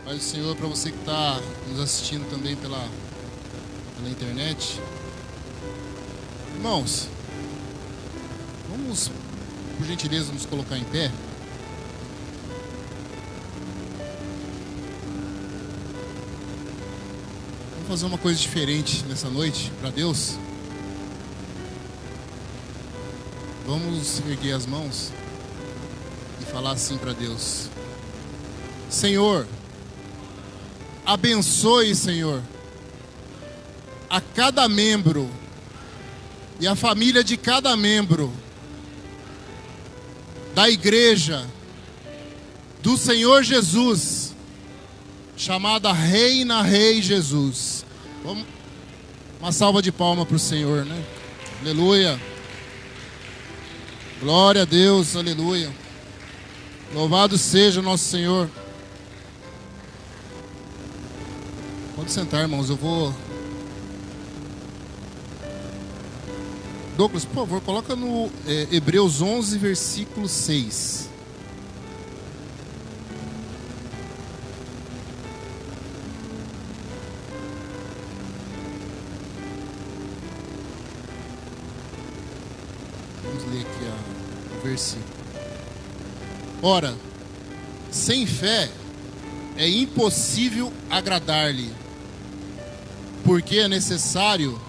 Paz do Senhor para você que está nos assistindo também pela internet. Irmãos, vamos, por gentileza, nos colocar em pé. Vamos fazer uma coisa diferente nessa noite para Deus. Vamos erguer as mãos e falar assim para Deus: Senhor, abençoe, Senhor, a cada membro e a família de cada membro da igreja do Senhor Jesus, chamada Reina Rei Jesus. Vamos, uma salva de palmas para o Senhor, né? Aleluia. Glória a Deus, aleluia. Louvado seja o nosso Senhor. Pode sentar, irmãos, eu vou... Douglas, por favor, coloca no Hebreus 11, versículo 6. Vamos ler aqui o versículo. Ora, sem fé é impossível agradar-lhe, porque é necessário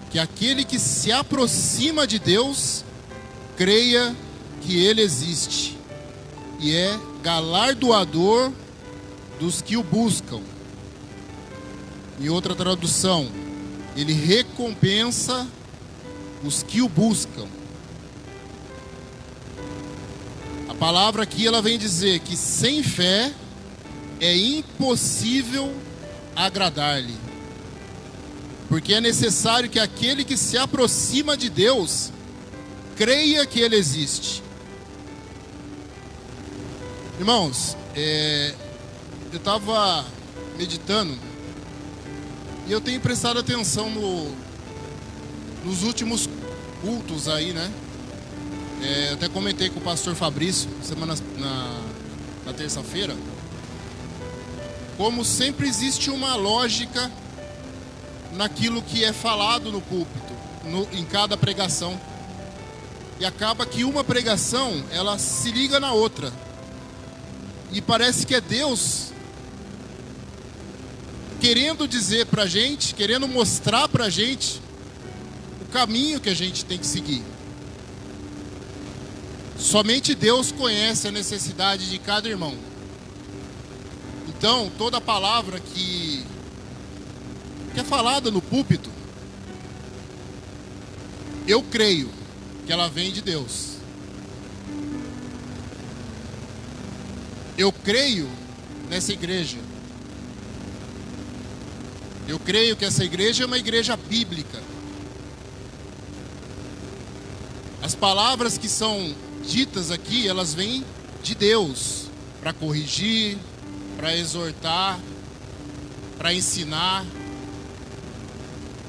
que aquele que se aproxima de Deus creia que Ele existe e é galardoador dos que o buscam. Em outra tradução, Ele recompensa os que o buscam. A palavra aqui ela vem dizer que sem fé é impossível agradar-lhe, porque é necessário que aquele que se aproxima de Deus creia que Ele existe. Irmãos, eu estava meditando e eu tenho prestado atenção nos últimos cultos aí, né? Eu até comentei com o pastor Fabrício na terça-feira. Como sempre existe uma lógica naquilo que é falado no púlpito, em cada pregação. E acaba que uma pregação, ela se liga na outra. E parece que é Deus querendo dizer pra gente, querendo mostrar pra gente o caminho que a gente tem que seguir. Somente Deus conhece a necessidade de cada irmão. Então, toda palavra que é falada no púlpito, eu creio que ela vem de Deus. Eu creio nessa igreja. Eu creio que essa igreja é uma igreja bíblica. As palavras que são ditas aqui, elas vêm de Deus para corrigir, para exortar, para ensinar.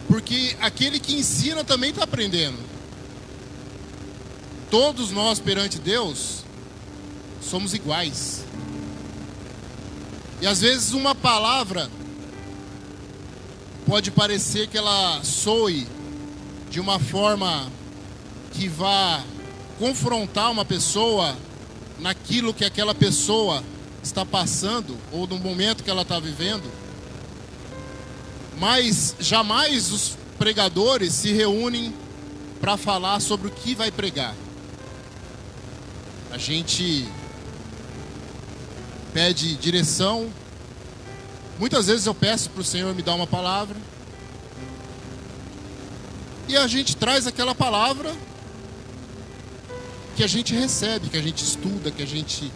Porque aquele que ensina também está aprendendo. Todos nós perante Deus somos iguais. E às vezes uma palavra pode parecer que ela soe de uma forma que vá confrontar uma pessoa naquilo que aquela pessoa está passando ou no momento que ela está vivendo. Mas jamais os pregadores se reúnem para falar sobre o que vai pregar. A gente pede direção. Muitas vezes eu peço para o Senhor me dar uma palavra. E a gente traz aquela palavra que a gente recebe, que a gente estuda, que a gente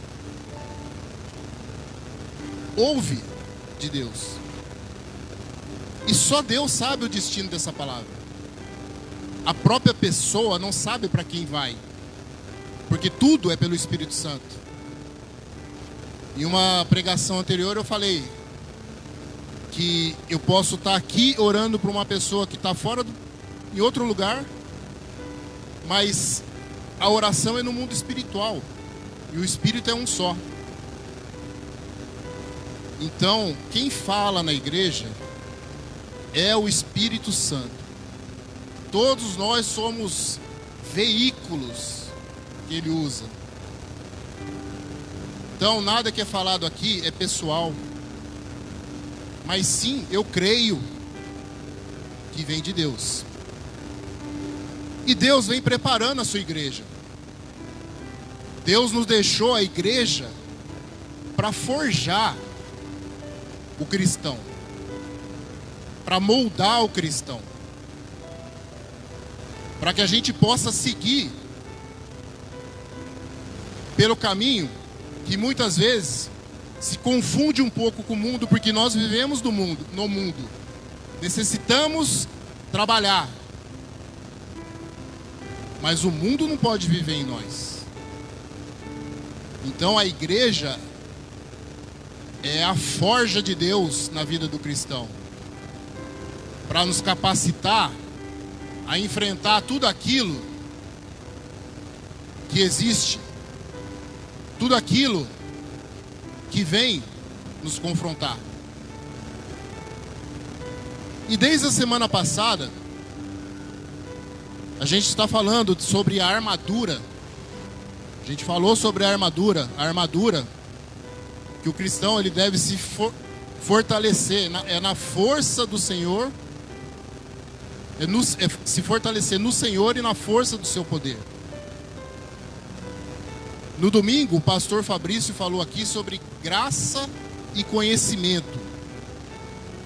ouve de Deus. E só Deus sabe o destino dessa palavra. A própria pessoa não sabe para quem vai, porque tudo é pelo Espírito Santo. Em uma pregação anterior eu falei que eu posso estar aqui orando para uma pessoa que está em outro lugar, mas a oração é no mundo espiritual e o Espírito é um só. Então, quem fala na igreja é o Espírito Santo. Todos nós somos veículos que ele usa. Então, nada que é falado aqui é pessoal. Mas sim, eu creio que vem de Deus. E Deus vem preparando a sua igreja. Deus nos deixou a igreja para forjar o cristão, para moldar o cristão, para que a gente possa seguir pelo caminho que muitas vezes se confunde um pouco com o mundo, porque nós vivemos no mundo. Necessitamos trabalhar, mas o mundo não pode viver em nós. Então a igreja é a forja de Deus na vida do cristão, para nos capacitar a enfrentar tudo aquilo que existe, tudo aquilo que vem nos confrontar. E desde a semana passada, a gente está falando sobre a armadura. A gente falou sobre a armadura que o cristão ele deve se fortalecer, é na força do Senhor, se fortalecer no Senhor e na força do seu poder. No domingo, o pastor Fabrício falou aqui sobre graça e conhecimento.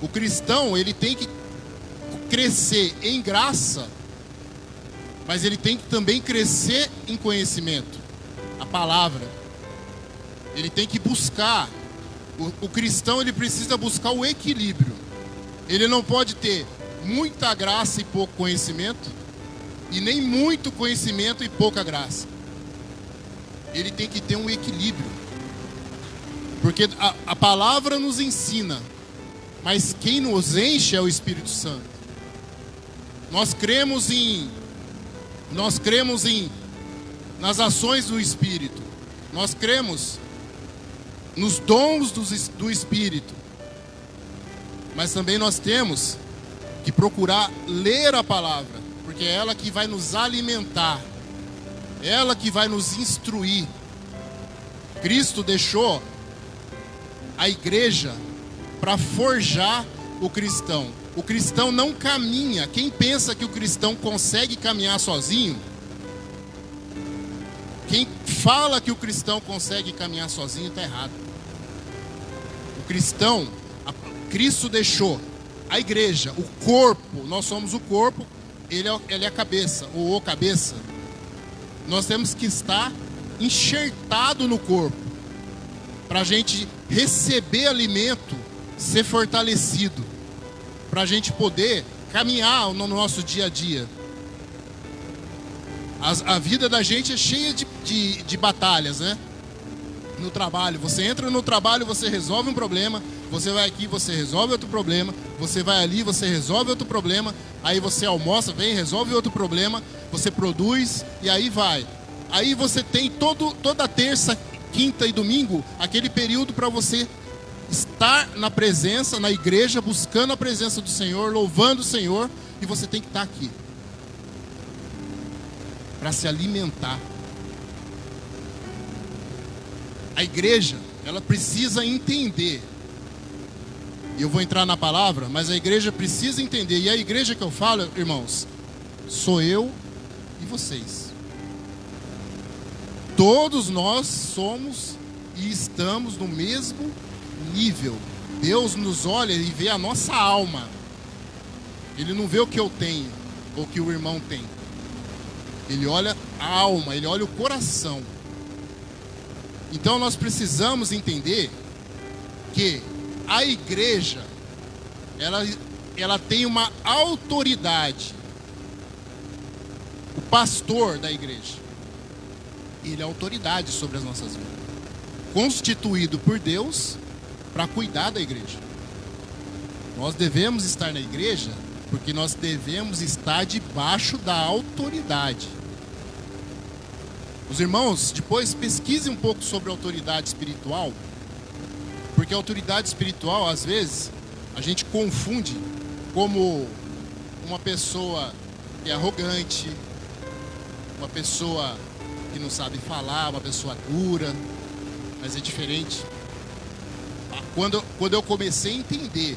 O cristão, ele tem que crescer em graça, mas ele tem que também crescer em conhecimento. A palavra. Ele tem que buscar. O cristão, ele precisa buscar o equilíbrio. Ele não pode ter muita graça e pouco conhecimento, e nem muito conhecimento e pouca graça. Ele tem que ter um equilíbrio. Porque a palavra nos ensina, mas quem nos enche é o Espírito Santo. Nós cremos nas ações do Espírito. Nós cremos nos dons do Espírito. Mas também nós temos que procurar ler a palavra, porque é ela que vai nos alimentar, ela que vai nos instruir. Cristo deixou a igreja para forjar o cristão. O cristão não caminha. Quem pensa que o cristão consegue caminhar sozinho, quem fala que o cristão consegue caminhar sozinho, está errado. O cristão, Cristo deixou a igreja, o corpo, nós somos o corpo, ele é a cabeça, ou o cabeça. Nós temos que estar enxertado no corpo, para a gente receber alimento, ser fortalecido, para a gente poder caminhar no nosso dia a dia. A vida da gente é cheia de batalhas, né? No trabalho, você entra no trabalho, você resolve um problema, você vai aqui, você resolve outro problema, você vai ali, você resolve outro problema, aí você almoça, vem, resolve outro problema, você produz e aí vai. Aí você tem toda terça, quinta e domingo, aquele período para você estar na presença, na igreja, buscando a presença do Senhor, louvando o Senhor, e você tem que estar aqui para se alimentar. A igreja, ela precisa entender, e eu vou entrar na palavra, mas a igreja precisa entender, e a igreja que eu falo, irmãos, sou eu e vocês. Todos nós somos e estamos no mesmo nível. Deus nos olha e vê a nossa alma. Ele não vê o que eu tenho ou o que o irmão tem. Ele olha a alma, ele olha o coração. Então nós precisamos entender que a igreja, ela tem uma autoridade. O pastor da igreja, ele é autoridade sobre as nossas vidas, constituído por Deus para cuidar da igreja. Nós devemos estar na igreja porque nós devemos estar debaixo da autoridade. Os irmãos, depois pesquisem um pouco sobre autoridade espiritual, Porque a autoridade espiritual, às vezes, a gente confunde como uma pessoa que é arrogante, uma pessoa que não sabe falar, uma pessoa dura, mas é diferente. Quando eu comecei a entender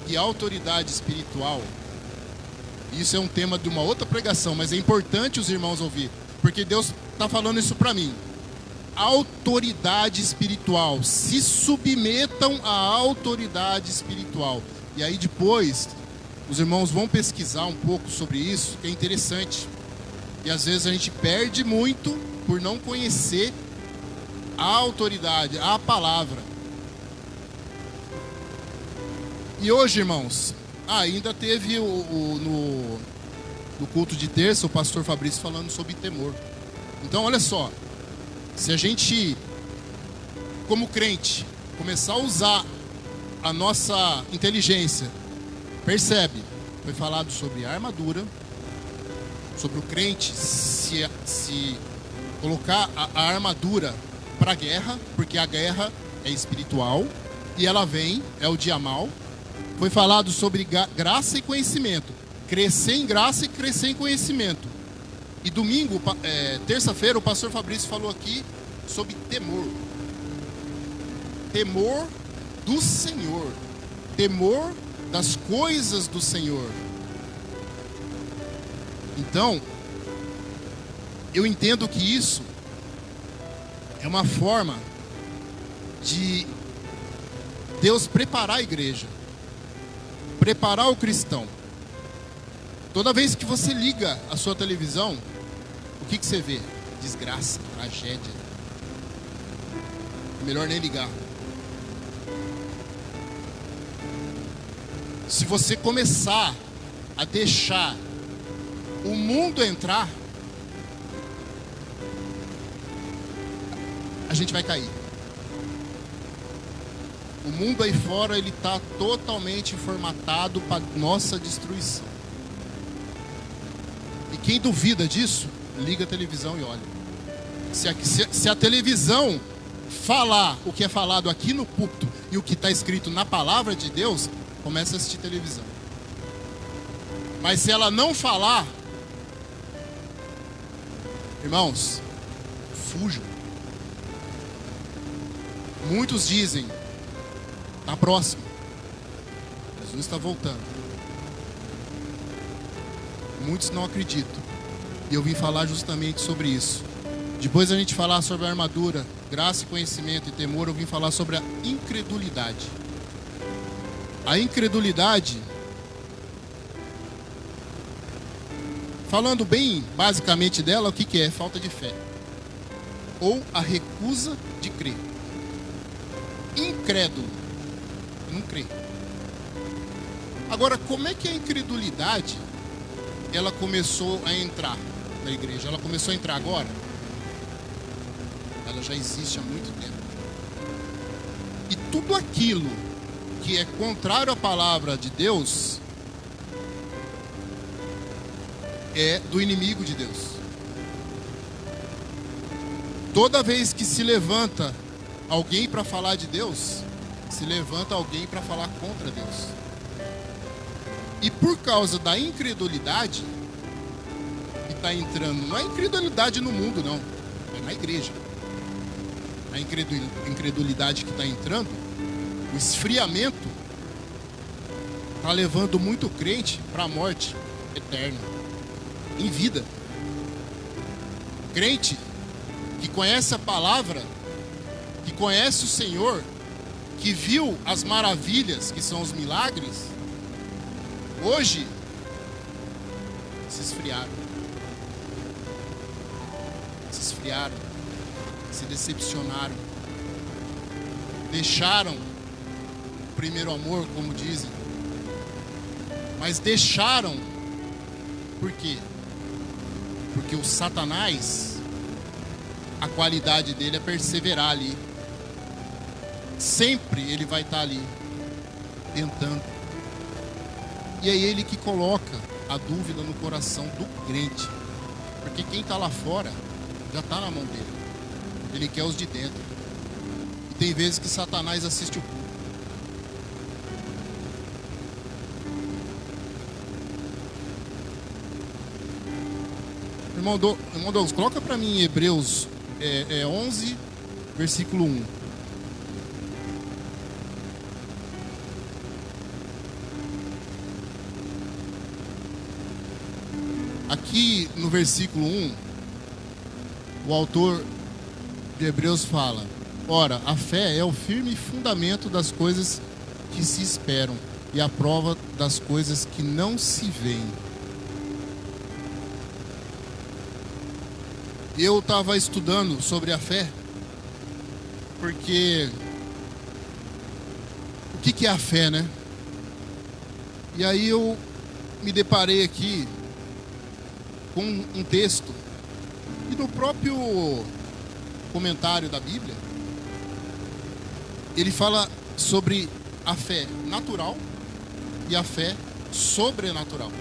que a autoridade espiritual, isso é um tema de uma outra pregação, mas é importante os irmãos ouvir, porque Deus está falando isso para mim. Autoridade espiritual, se submetam à autoridade espiritual. E aí depois, os irmãos vão pesquisar um pouco sobre isso, que é interessante. E às vezes a gente perde muito por não conhecer a autoridade, a palavra. E hoje, irmãos, ainda teve no culto de terça o pastor Fabrício falando sobre temor. Então, olha só, se a gente, como crente, começar a usar a nossa inteligência, percebe, foi falado sobre a armadura, sobre o crente se colocar a armadura para a guerra, porque a guerra é espiritual e ela vem, é o dia mal. Foi falado sobre graça e conhecimento, crescer em graça e crescer em conhecimento. E domingo, terça-feira, o pastor Fabrício falou aqui sobre temor. Temor do Senhor, temor das coisas do Senhor. Então, eu entendo que isso é uma forma de Deus preparar a igreja, preparar o cristão. Toda vez que você liga a sua televisão, o que você vê? Desgraça, tragédia. Melhor nem ligar. Se você começar a deixar o mundo entrar, a gente vai cair. O mundo aí fora, ele está totalmente formatado para nossa destruição. E quem duvida disso, liga a televisão e olha. Se a televisão falar o que é falado aqui no púlpito e o que está escrito na palavra de Deus, começa a assistir televisão. Mas se ela não falar, irmãos, fujam. Muitos dizem, está próximo, Jesus está voltando. Muitos não acreditam. E eu vim falar justamente sobre isso. Depois a gente falar sobre a armadura, graça, conhecimento e temor, eu vim falar sobre a incredulidade. A incredulidade, falando bem basicamente dela, o que é? Falta de fé. Ou a recusa de crer. Incrédulo, não crê. Agora, como é que a incredulidade ela começou a entrar na igreja? Ela começou a entrar agora? Ela já existe há muito tempo. E tudo aquilo que é contrário à palavra de Deus é do inimigo de Deus. Toda vez que se levanta alguém para falar de Deus, se levanta alguém para falar contra Deus. E por causa da incredulidade que está entrando, não é incredulidade no mundo não, é na igreja. A incredulidade que está entrando, o esfriamento está levando muito crente para a morte eterna, em vida. Crente que conhece a palavra, que conhece o Senhor, que viu as maravilhas, que são os milagres, hoje se esfriaram. Se esfriaram, se decepcionaram, deixaram o primeiro amor, como dizem. Mas deixaram, por quê? Porque o Satanás, a qualidade dele é perseverar ali. Sempre ele vai estar ali, tentando. E é ele que coloca a dúvida no coração do crente. Porque quem está lá fora já está na mão dele. Ele quer os de dentro. E tem vezes que Satanás assiste o culto. Irmão Douglas, coloca para mim em Hebreus 11, versículo 1. Aqui no versículo 1, o autor de Hebreus fala: ora, a fé é o firme fundamento das coisas que se esperam e a prova das coisas que não se veem. Eu estava estudando sobre a fé, porque o que é a fé, né? E aí eu me deparei aqui com um texto, e no próprio comentário da Bíblia, ele fala sobre a fé natural e a fé sobrenatural.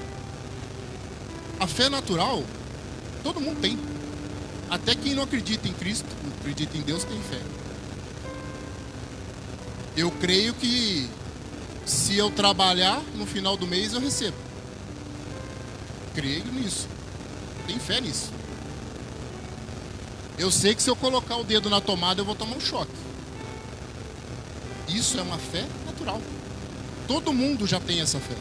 A fé natural, todo mundo tem. Até quem não acredita em Cristo, não acredita em Deus, tem fé. Eu creio que se eu trabalhar, no final do mês eu recebo. Creio nisso. Tenho fé nisso. Eu sei que se eu colocar o dedo na tomada eu vou tomar um choque. Isso é uma fé natural. Todo mundo já tem essa fé.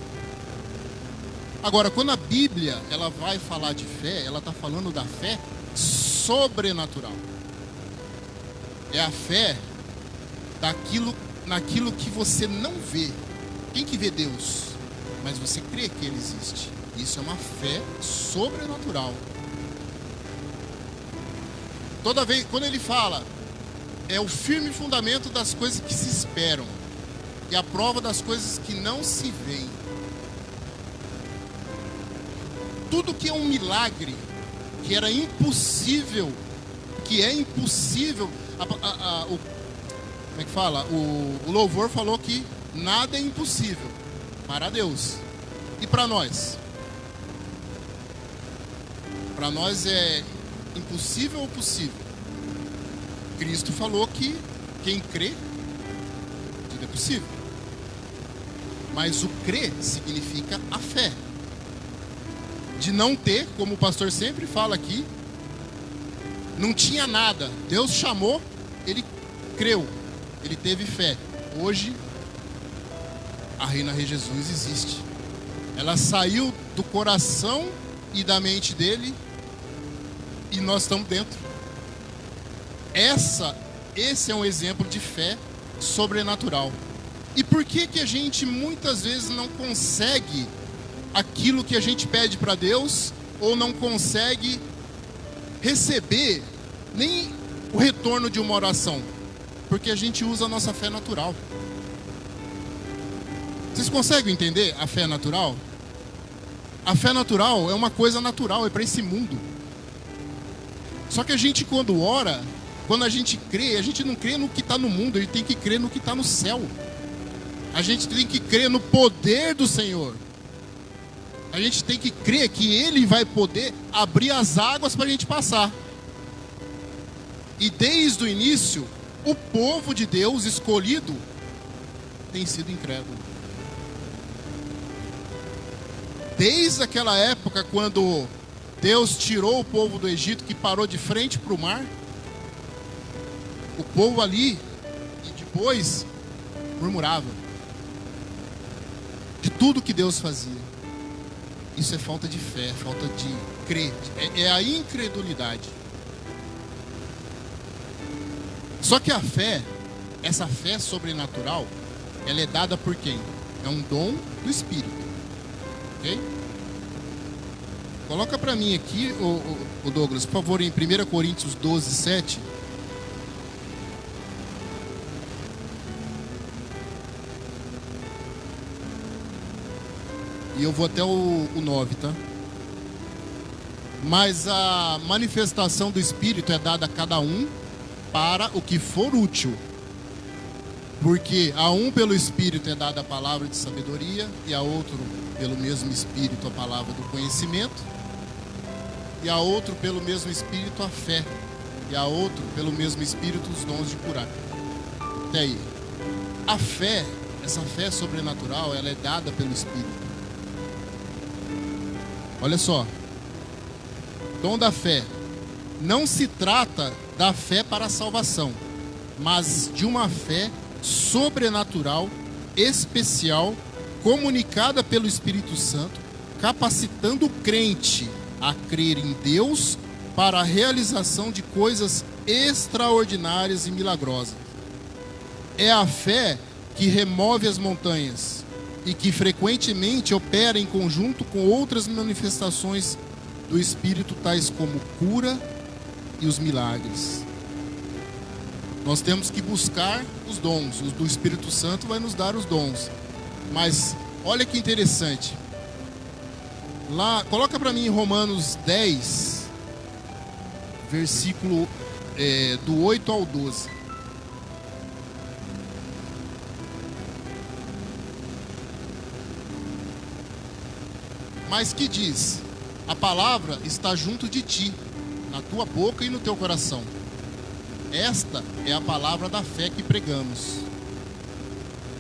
Agora, quando a Bíblia ela vai falar de fé, ela está falando da fé sobrenatural. É a fé naquilo que você não vê. Quem que vê Deus? Mas você crê que Ele existe. Isso é uma fé sobrenatural. Toda vez, quando ele fala, é o firme fundamento das coisas que se esperam e a prova das coisas que não se veem. Tudo que é um milagre, que era impossível, que é impossível, como é que fala? O louvor falou que nada é impossível para Deus. E para nós? Para nós é impossível ou possível? Cristo falou que quem crê, tudo é possível. Mas o crer significa a fé. De não ter, como o pastor sempre fala aqui, não tinha nada. Deus chamou, ele creu, ele teve fé. Hoje, a Reina Rei Jesus existe. Ela saiu do coração e da mente dele e nós estamos dentro. Esse é um exemplo de fé sobrenatural. E por que a gente muitas vezes não consegue aquilo que a gente pede para Deus, ou não consegue receber nem o retorno de uma oração? Porque a gente usa a nossa fé natural. Vocês conseguem entender a fé natural? A fé natural é uma coisa natural, é para esse mundo. Só que a gente, quando ora, quando a gente crê, a gente não crê no que está no mundo, a gente tem que crer no que está no céu. A gente tem que crer no poder do Senhor. A gente tem que crer que Ele vai poder abrir as águas para a gente passar. E desde o início, o povo de Deus escolhido tem sido incrédulo. Desde aquela época, quando Deus tirou o povo do Egito, que parou de frente para o mar, o povo ali, e depois, murmurava de tudo que Deus fazia. Isso é falta de fé, falta de crer, é a incredulidade. Só que a fé, essa fé sobrenatural, ela é dada por quem? É um dom do Espírito. Ok? Coloca para mim aqui, o Douglas, por favor, em 1 Coríntios 12, 7. E eu vou até o 9, tá? Mas a manifestação do Espírito é dada a cada um para o que for útil. Porque a um pelo Espírito é dada a palavra de sabedoria, e a outro pelo mesmo Espírito a palavra do conhecimento, e a outro pelo mesmo Espírito a fé, e a outro pelo mesmo Espírito os dons de curar. até aí. A fé, essa fé sobrenatural, ela é dada pelo Espírito. Olha só. Dom da fé. Não se trata da fé para a salvação, mas de uma fé sobrenatural, especial, comunicada pelo Espírito Santo, capacitando o crente a crer em Deus para a realização de coisas extraordinárias e milagrosas. É a fé que remove as montanhas e que frequentemente opera em conjunto com outras manifestações do Espírito, tais como cura e os milagres. Nós temos que buscar os dons. O do Espírito Santo vai nos dar os dons. Mas olha que interessante. Lá, coloca para mim em Romanos 10, versículo do 8 ao 12. Mas que diz: a palavra está junto de ti, na tua boca e no teu coração. Esta é a palavra da fé que pregamos.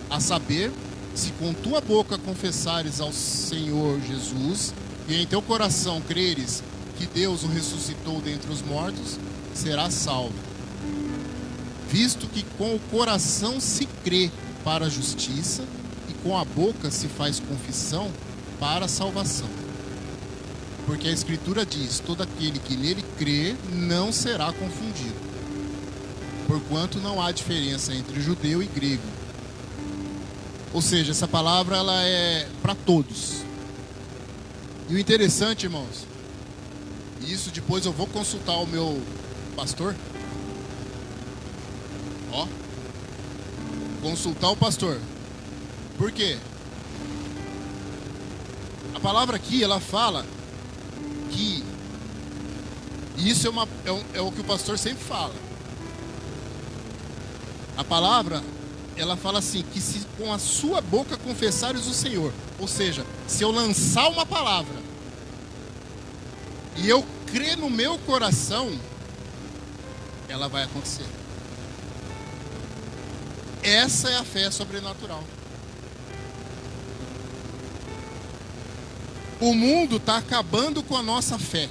A saber, se com tua boca confessares ao Senhor Jesus e em teu coração creres que Deus o ressuscitou dentre os mortos, serás salvo. Visto que com o coração se crê para a justiça e com a boca se faz confissão para a salvação. Porque a Escritura diz: todo aquele que nele crê não será confundido. Porquanto não há diferença entre judeu e grego. Ou seja, essa palavra ela é para todos. E o interessante, irmãos, e isso depois eu vou consultar o meu pastor. Ó, consultar o pastor. Por quê? A palavra aqui, ela fala que, e isso é o que o pastor sempre fala. A palavra, ela fala assim, que se com a sua boca confessares o Senhor, ou seja, se eu lançar uma palavra e eu crer no meu coração, ela vai acontecer. Essa é a fé sobrenatural. O mundo está acabando com a nossa fé.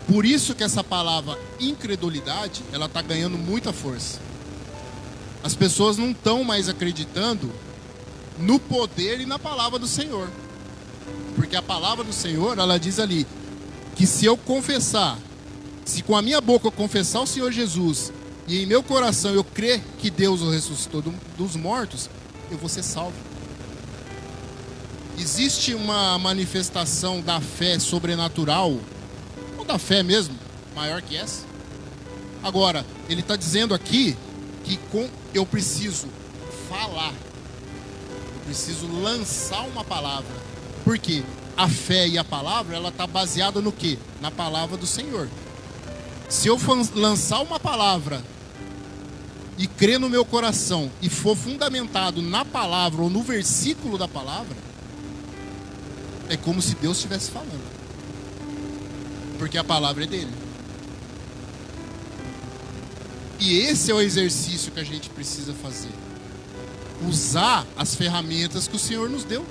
Por isso que essa palavra incredulidade, ela está ganhando muita força. As pessoas não estão mais acreditando no poder e na palavra do Senhor. Porque a palavra do Senhor, ela diz ali, que se eu confessar, se com a minha boca eu confessar o Senhor Jesus, e em meu coração eu crer que Deus o ressuscitou dos mortos, eu vou ser salvo. Existe uma manifestação da fé sobrenatural, ou da fé mesmo, maior que essa. Agora, ele está dizendo aqui que eu preciso falar, eu preciso lançar uma palavra. Por quê? A fé e a palavra, ela está baseada no quê? Na palavra do Senhor. Se eu lançar uma palavra e crer no meu coração e for fundamentado na palavra ou no versículo da palavra, é como se Deus estivesse falando. Porque a palavra é dele. E esse é o exercício que a gente precisa fazer. Usar as ferramentas que o Senhor nos deu.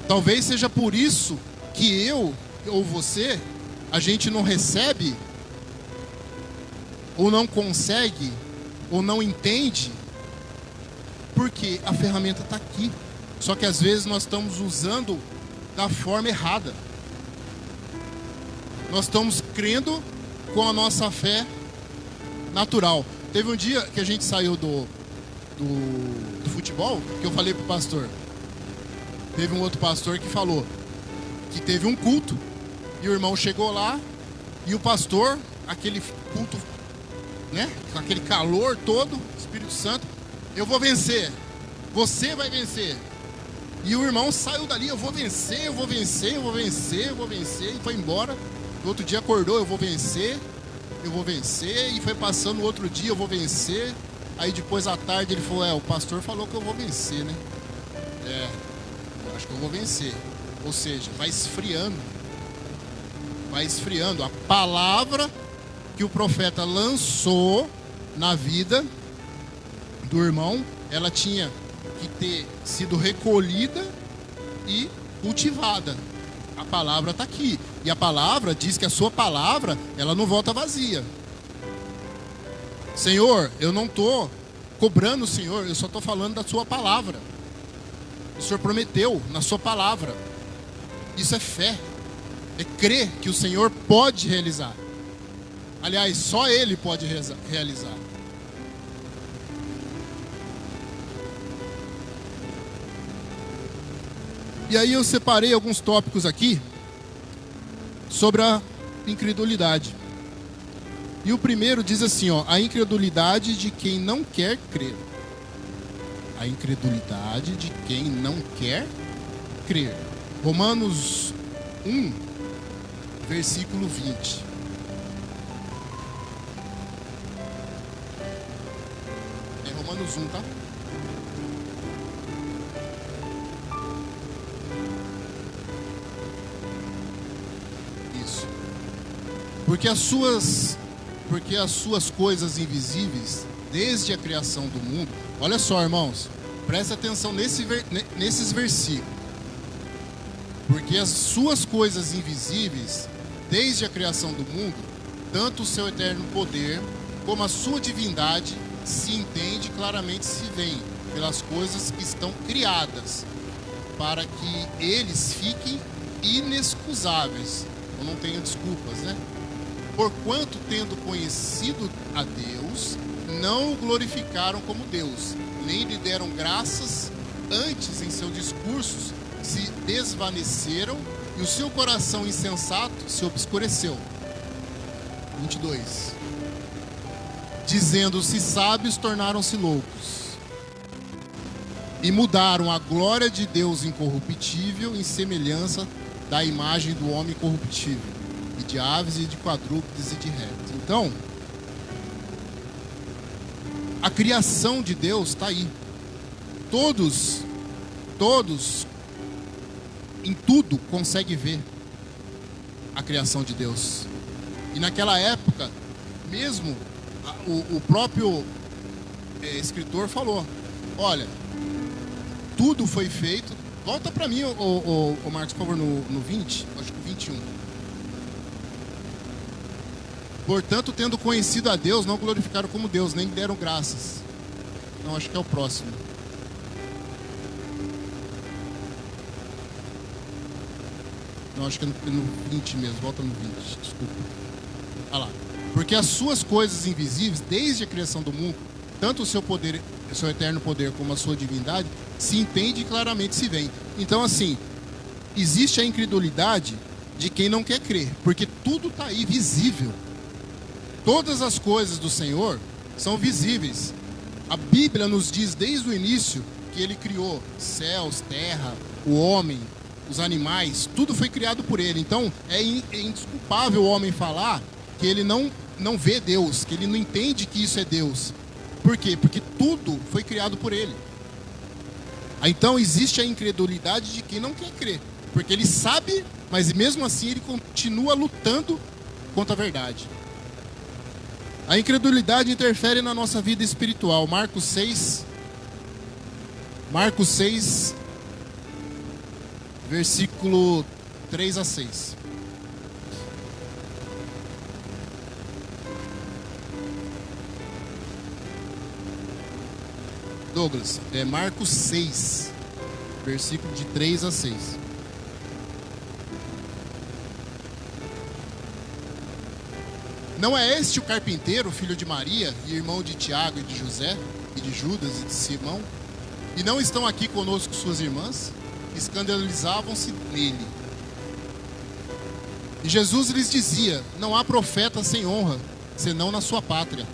Talvez seja por isso que eu ou você, a gente não recebe, ou não consegue, ou não entende, porque a ferramenta está aqui. Só que às vezes nós estamos usando da forma errada. Nós estamos crendo com a nossa fé natural. Teve um dia que a gente saiu do futebol, que eu falei pro pastor. Teve um outro pastor que falou que teve um culto e o irmão chegou lá e o pastor, aquele culto, né, com aquele calor todo, Espírito Santo, eu vou vencer, você vai vencer. E o irmão saiu dali, eu vou vencer, eu vou vencer, eu vou vencer, eu vou vencer, e foi embora. No outro dia acordou, eu vou vencer, e foi passando o outro dia, eu vou vencer. Aí depois à tarde ele falou, o pastor falou que eu vou vencer, né? Eu acho que eu vou vencer. Ou seja, vai esfriando. Vai esfriando. A palavra que o profeta lançou na vida do irmão, ela tinha que ter sido recolhida e cultivada. A palavra está aqui. E a palavra diz que a sua palavra, ela não volta vazia. Senhor, eu não estou cobrando o Senhor, eu só estou falando da sua palavra. O Senhor prometeu na sua palavra. Isso é fé. É crer que o Senhor pode realizar. Aliás, só Ele pode realizar. E aí eu separei alguns tópicos aqui sobre a incredulidade. E o primeiro diz assim, ó, a incredulidade de quem não quer crer. A incredulidade de quem não quer crer. Romanos 1, versículo 20. É Romanos 1, tá? Isso. Porque as suas coisas invisíveis, desde a criação do mundo... Olha só, irmãos, presta atenção nesses versículos. Porque as suas coisas invisíveis, desde a criação do mundo, tanto o seu eterno poder, como a sua divindade, se entende claramente, se vê pelas coisas que estão criadas, para que eles fiquem inexcusáveis, ou não tenham desculpas, né? Porquanto, tendo conhecido a Deus, não o glorificaram como Deus, nem lhe deram graças, antes em seus discursos se desvaneceram e o seu coração insensato se obscureceu. 22. Dizendo-se sábios, tornaram-se loucos e mudaram a glória de Deus incorruptível em semelhança da imagem do homem corruptível, e de aves e de quadrúpedes e de répteis. Então, a criação de Deus está aí. Todos, em tudo, conseguem ver a criação de Deus. E naquela época, mesmo, o próprio escritor falou, olha, tudo foi feito... Volta para mim, o Marcos, por favor, no 20, acho que 21. Portanto, tendo conhecido a Deus, não glorificaram como Deus, nem deram graças. Não, acho que é o próximo. Não, acho que é no 20 mesmo, volta no 20, desculpa. Olha lá. Porque as suas coisas invisíveis, desde a criação do mundo, tanto o seu poder, o seu eterno poder, como a sua divindade, se entende e claramente se vê. Então, assim, existe a incredulidade de quem não quer crer, porque tudo está aí visível. Todas as coisas do Senhor são visíveis. A Bíblia nos diz desde o início que Ele criou céus, terra, o homem, os animais, tudo foi criado por Ele. Então é indesculpável o homem falar que ele não vê Deus, que ele não entende que isso é Deus. Por quê? Porque tudo foi criado por Ele. Então existe a incredulidade de quem não quer crer, porque ele sabe, mas mesmo assim ele continua lutando contra a verdade. A incredulidade interfere na nossa vida espiritual. Marcos 6, versículo 3 a 6. Douglas, é Marcos 6, versículo de 3 a 6. Não é este o carpinteiro, filho de Maria, e irmão de Tiago e de José, e de Judas e de Simão? E não estão aqui conosco suas irmãs? Escandalizavam-se nele. E Jesus lhes dizia, não há profeta sem honra, senão na sua pátria,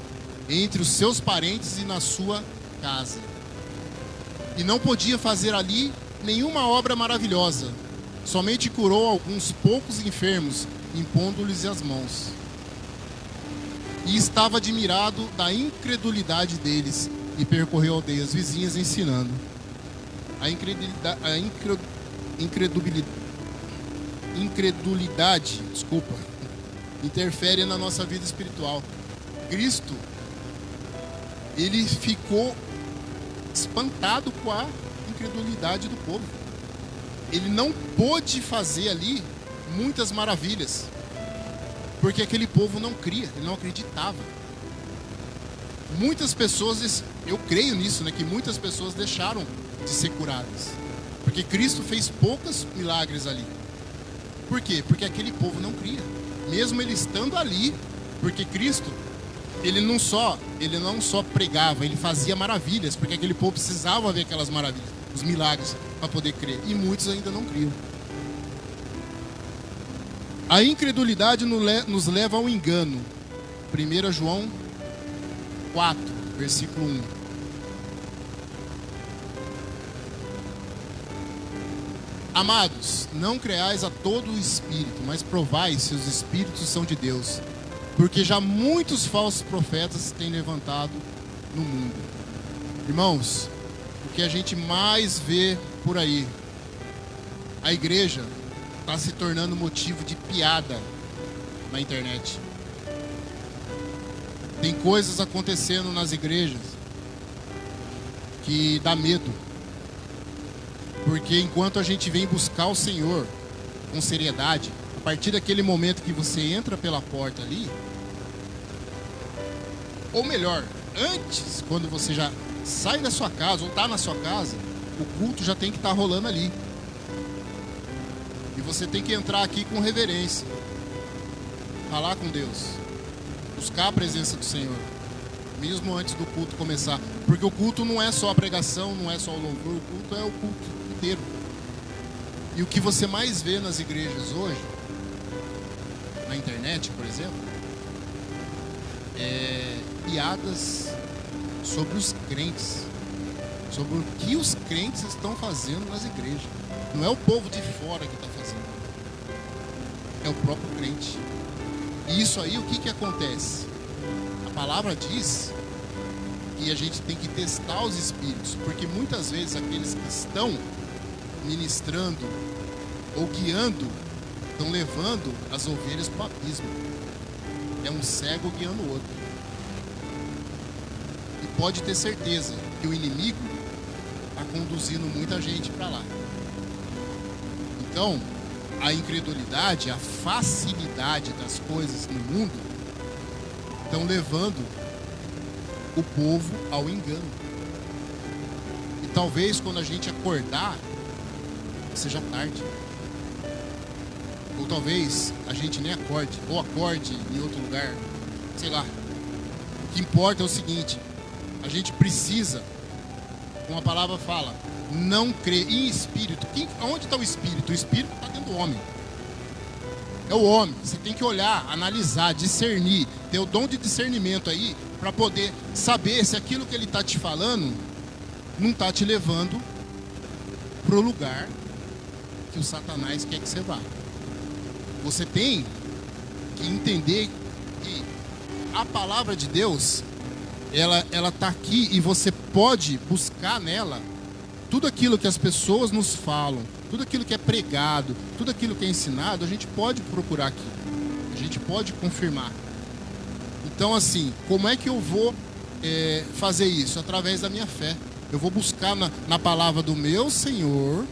entre os seus parentes e na sua casa. E não podia fazer ali nenhuma obra maravilhosa, somente curou alguns poucos enfermos, impondo-lhes as mãos. E estava admirado da incredulidade deles, e percorreu aldeias vizinhas ensinando. A incredulidade, interfere na nossa vida espiritual. Cristo, ele ficou espantado com a incredulidade do povo. Ele não pôde fazer ali muitas maravilhas, porque aquele povo não cria, ele não acreditava. Muitas pessoas, eu creio nisso, né, que muitas pessoas deixaram de ser curadas, porque Cristo fez poucos milagres ali. Por quê? Porque aquele povo não cria, mesmo ele estando ali, porque Cristo, ele não só pregava, ele fazia maravilhas, porque aquele povo precisava ver aquelas maravilhas, os milagres, para poder crer, e muitos ainda não criam. A incredulidade nos leva ao engano. 1 João 4, versículo 1. Amados, não creais a todo o espírito, mas provai se os espíritos são de Deus, porque já muitos falsos profetas se têm levantado no mundo. Irmãos, o que a gente mais vê por aí, a igreja está se tornando motivo de piada na internet. Tem coisas acontecendo nas igrejas que dá medo. Porque enquanto a gente vem buscar o Senhor com seriedade, a partir daquele momento que você entra pela porta ali, ou melhor, antes, quando você já sai da sua casa ou está na sua casa, o culto já tem que estar rolando ali. E você tem que entrar aqui com reverência, falar com Deus, buscar a presença do Senhor, mesmo antes do culto começar. Porque o culto não é só a pregação, não é só o louvor, o culto é o culto inteiro. E o que você mais vê nas igrejas hoje, na internet, por exemplo, é piadas sobre os crentes, sobre o que os crentes estão fazendo nas igrejas. Não é o povo de fora que está fazendo, é o próprio crente. E isso aí, o que acontece? A palavra diz que a gente tem que testar os espíritos, porque muitas vezes aqueles que estão ministrando ou guiando estão levando as ovelhas para o abismo. É um cego guiando o outro. E pode ter certeza que o inimigo está conduzindo muita gente para lá. Então, a incredulidade, a facilidade das coisas no mundo estão levando o povo ao engano. E talvez quando a gente acordar, seja tarde. Ou talvez a gente nem acorde, ou acorde em outro lugar, sei lá. O que importa é o seguinte: a gente precisa, como a palavra fala, não crer em espírito. Onde está o espírito? O espírito está dentro do homem. É o homem. Você tem que olhar, analisar, discernir, ter o dom de discernimento aí, para poder saber se aquilo que ele está te falando não está te levando para o lugar que o Satanás quer que você vá. Você tem que entender que a palavra de Deus, ela está aqui, e você pode buscar nela tudo aquilo que as pessoas nos falam, tudo aquilo que é pregado, tudo aquilo que é ensinado. A gente pode procurar aqui, a gente pode confirmar. Então, assim, como é que eu vou fazer isso? Através da minha fé. Eu vou buscar na palavra do meu Senhor,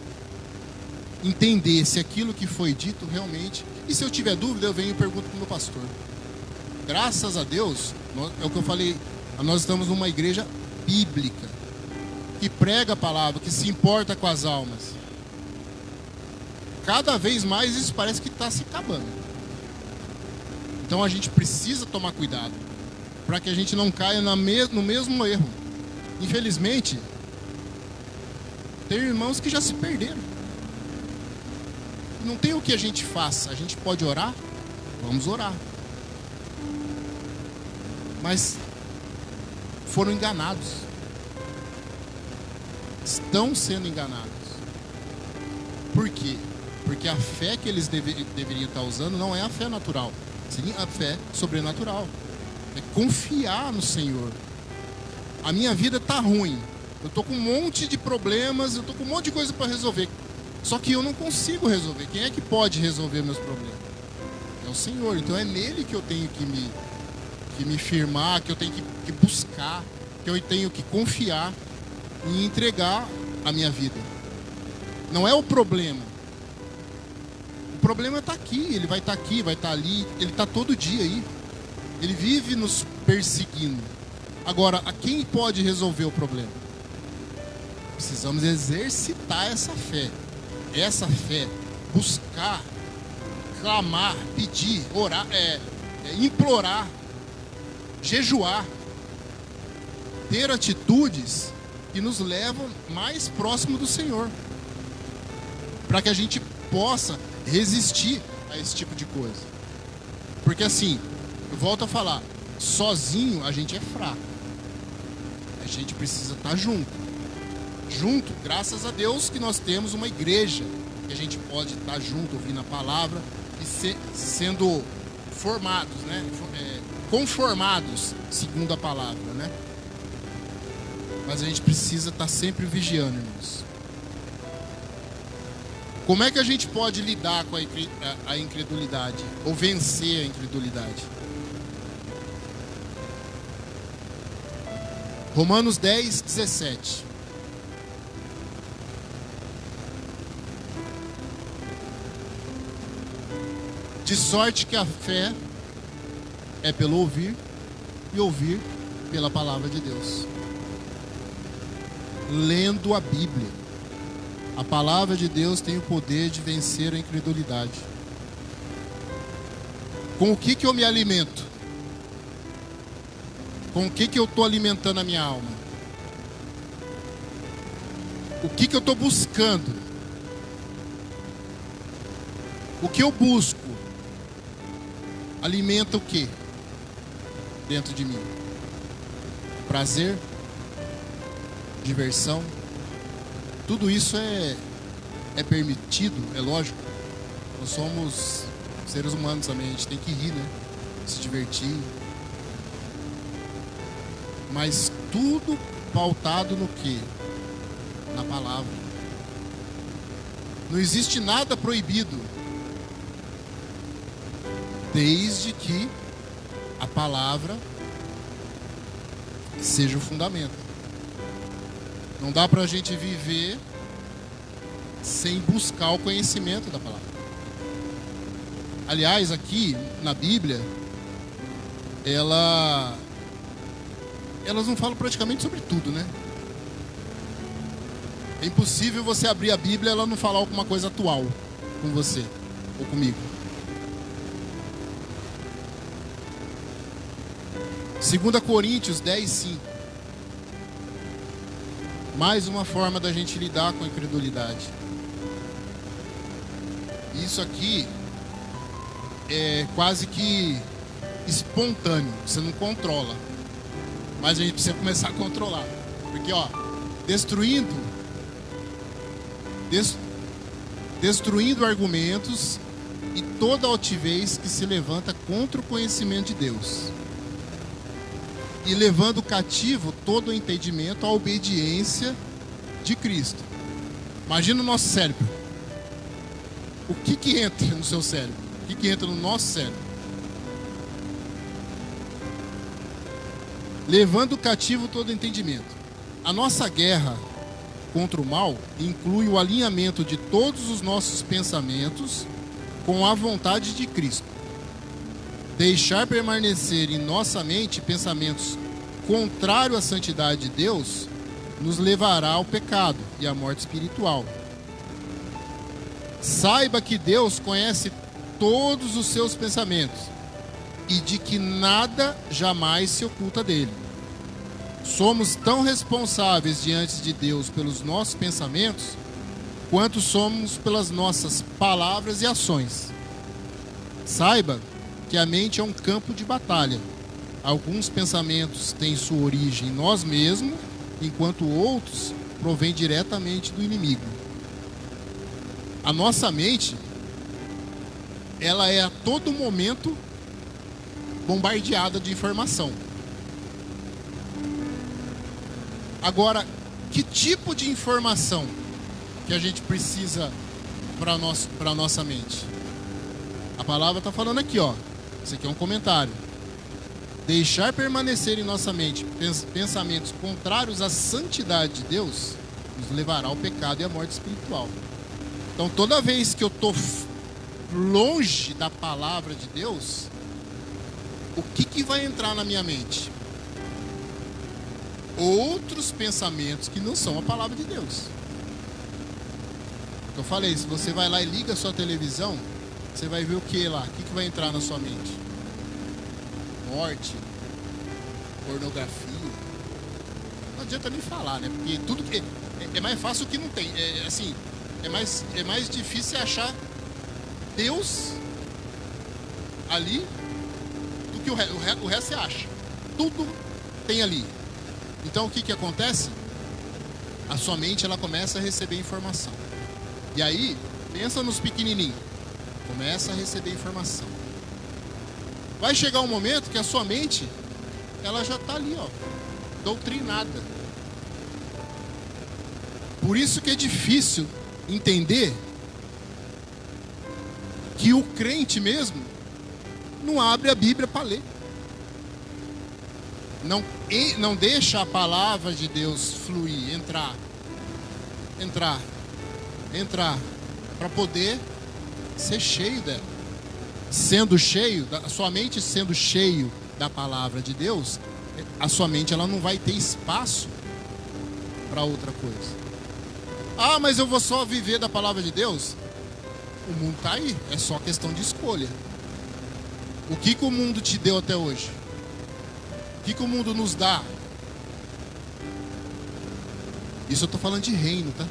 entender se aquilo que foi dito realmente. E se eu tiver dúvida, eu venho e pergunto para o meu pastor. Graças a Deus, é o que eu falei, nós estamos numa igreja bíblica, que prega a palavra, que se importa com as almas. Cada vez mais isso parece que está se acabando. Então a gente precisa tomar cuidado, para que a gente não caia no mesmo erro. Infelizmente, tem irmãos que já se perderam. Não tem o que a gente faça. A gente pode orar? Vamos orar. Mas foram enganados. Estão sendo enganados. Por quê? Porque a fé que eles deveriam estar usando não é a fé natural, sim a fé sobrenatural. É confiar no Senhor. A minha vida está ruim. Eu estou com um monte de problemas, eu estou com um monte de coisa para resolver. Só que eu não consigo resolver. Quem é que pode resolver meus problemas? É o Senhor. Então é nele que eu tenho que me firmar, que eu tenho que buscar, que eu tenho que confiar. e entregar a minha vida. Não é o problema. O problema está aqui, ele vai estar aqui, vai estar ali, ele está todo dia aí. Ele vive nos perseguindo. Agora, a quem pode resolver o problema? Precisamos exercitar essa fé. Essa fé, buscar, clamar, pedir, orar, implorar, jejuar, ter atitudes que nos levam mais próximo do Senhor, para que a gente possa resistir a esse tipo de coisa. Porque assim, eu volto a falar, sozinho a gente é fraco. A gente precisa estar junto. Junto, graças a Deus que nós temos uma igreja que a gente pode estar junto, ouvindo a palavra e sendo formados, né? Conformados segundo a palavra, né? Mas a gente precisa estar sempre vigiando, irmãos. Como é que a gente pode lidar com a incredulidade? Ou vencer a incredulidade? Romanos 10, 17. De sorte que a fé é pelo ouvir, e ouvir pela palavra de Deus. Lendo a Bíblia. A palavra de Deus tem o poder de vencer a incredulidade. Com o que eu me alimento? Com o que eu estou alimentando a minha alma? O que eu estou buscando? O que eu busco alimenta o que dentro de mim? Prazer, diversão, tudo isso é permitido, é lógico. Nós somos seres humanos também, a gente tem que rir, né? Se divertir. Mas tudo pautado no que? Na palavra. Não existe nada proibido, desde que a palavra seja o fundamento. Não dá para a gente viver sem buscar o conhecimento da palavra. Aliás, aqui na Bíblia, elas não falam praticamente sobre tudo, né? É impossível você abrir a Bíblia e ela não falar alguma coisa atual com você ou comigo. 2 Coríntios 10, 5. Mais uma forma da gente lidar com a incredulidade. Isso aqui é quase que espontâneo, você não controla. Mas a gente precisa começar a controlar. Porque, destruindo argumentos e toda altivez que se levanta contra o conhecimento de Deus. E levando cativo todo o entendimento à obediência de Cristo. Imagina o nosso cérebro. O que entra no seu cérebro? O que entra no nosso cérebro? Levando cativo todo o entendimento. A nossa guerra contra o mal inclui o alinhamento de todos os nossos pensamentos com a vontade de Cristo. Deixar permanecer em nossa mente pensamentos contrários à santidade de Deus nos levará ao pecado e à morte espiritual. Saiba que Deus conhece todos os seus pensamentos e de que nada jamais se oculta dele. Somos tão responsáveis diante de Deus pelos nossos pensamentos quanto somos pelas nossas palavras e ações. Saiba que a mente é um campo de batalha. Alguns pensamentos têm sua origem em nós mesmos, enquanto outros provêm diretamente do inimigo. A nossa mente, ela é a todo momento bombardeada de informação. Agora, que tipo de informação que a gente precisa para a nossa mente? A palavra está falando aqui, ó. Isso aqui é um comentário. deixar permanecer em nossa mente pensamentos contrários à santidade de Deus, nos levará ao pecado e à morte espiritual. Então, toda vez que eu estou longe da palavra de Deus, o que vai entrar na minha mente? Outros pensamentos que não são a palavra de Deus. Eu falei, se você vai lá e liga a sua televisão, você vai ver o que lá? O que vai entrar na sua mente? Morte, pornografia. Não adianta nem falar, né? Porque tudo que é mais fácil o que não tem. Assim, é mais difícil achar Deus ali do que o resto você acha. Tudo tem ali. Então o que acontece? A sua mente ela começa a receber informação. E aí, pensa nos pequenininhos. Começa a receber informação. Vai chegar um momento que a sua mente ela já está ali, ó, doutrinada. Por isso que é difícil entender que o crente mesmo não abre a Bíblia para ler. Não deixa a palavra de Deus fluir, entrar, para poder ser cheio dela. Sendo cheio, a sua mente sendo cheio da palavra de Deus, a sua mente ela não vai ter espaço para outra coisa. Ah, mas eu vou só viver da palavra de Deus? O mundo está aí, é só questão de escolha. O que o mundo te deu até hoje? O que o mundo nos dá? Isso eu estou falando de reino, tá?